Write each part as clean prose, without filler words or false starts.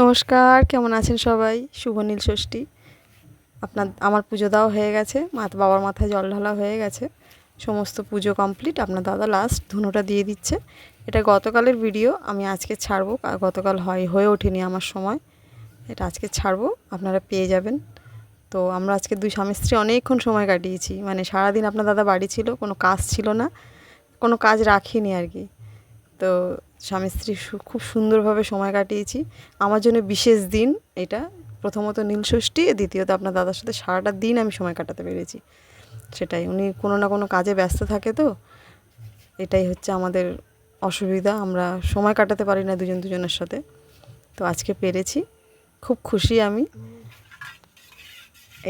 নমস্কার, কেমন আছেন সবাই? শুভ নীল ষষ্ঠী। আমার পুজো দেওয়া হয়ে গেছে, বাবার মাথায় জল ঢালা হয়ে গেছে, সমস্ত পুজো কমপ্লিট। আপনার দাদা লাস্ট ধুনোটা দিয়ে দিচ্ছে। এটা গতকালের ভিডিও, আমি আজকে ছাড়বো। গতকাল হয়ে ওঠেনি আমার সময়, এটা আজকে ছাড়বো, আপনারা পেয়ে যাবেন। তো আমরা আজকে দুই স্বামী স্ত্রী অনেকক্ষণ সময় কাটিয়েছি, মানে সারাদিন আপনার দাদা বাড়ি ছিল, কোনো কাজ ছিল না, কোনো কাজ রাখিনি আর কি। তো স্বামী স্ত্রী খুব সুন্দরভাবে সময় কাটিয়েছি। আমার জন্য বিশেষ দিন এটা। প্রথমত নীলষষ্ঠী, দ্বিতীয়ত আপনার দাদার সাথে সারাটা দিন আমি সময় কাটাতে পেরেছি। সেটাই, উনি কোনো না কোনো কাজে ব্যস্ত থাকে, তো এটাই হচ্ছে আমাদের অসুবিধা, আমরা সময় কাটাতে পারি না দুজনের সাথে। তো আজকে পেরেছি, খুব খুশি আমি।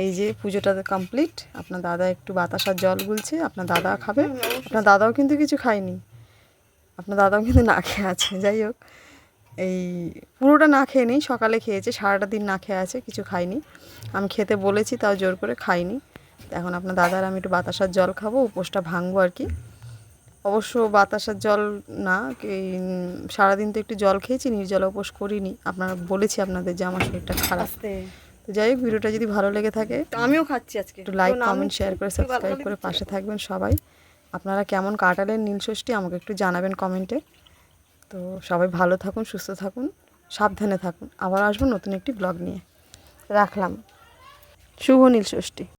এই যে পুজোটা কমপ্লিট। আপনার দাদা একটু বাতাসার জল গুলছে, আপনার দাদা খাবে। আপনার দাদাও কিন্তু কিছু খায়নি, আপনার দাদাও কিন্তু না খেয়ে আছে। যাই হোক, এই পুরোটা না খেয়ে নেই, সকালে খেয়েছে, সারাটা দিন না খেয়ে আছে, কিছু খাইনি। আমি খেতে বলেছি, তাও জোর করে খাইনি। এখন আপনার দাদার আমি একটু বাতাসার জল খাবো, উপোসটা ভাঙবো আর কি। অবশ্য বাতাসার জল না, সারাদিন তো একটু জল খেয়েছি, নির্জলা উপোস করিনি। আপনারা বলেছি আপনাদের যে আমার শরীরটা খারাপ। তো যাই হোক, ভিডিওটা যদি ভালো লেগে থাকে, আমিও খাচ্ছি আজকে, একটু লাইক, কমেন্ট, শেয়ার করে সাবস্ক্রাইব করে পাশে থাকবেন সবাই। আপনারা কেমন কাটালেন নীলষষ্ঠী আমাকে একটু জানাবেন কমেন্টে। তো সবাই ভালো থাকুন, সুস্থ থাকুন, সাবধানে থাকুন। আবার আসবো নতুন একটি ব্লগ নিয়ে। রাখলাম। শুভ নীলষষ্ঠী।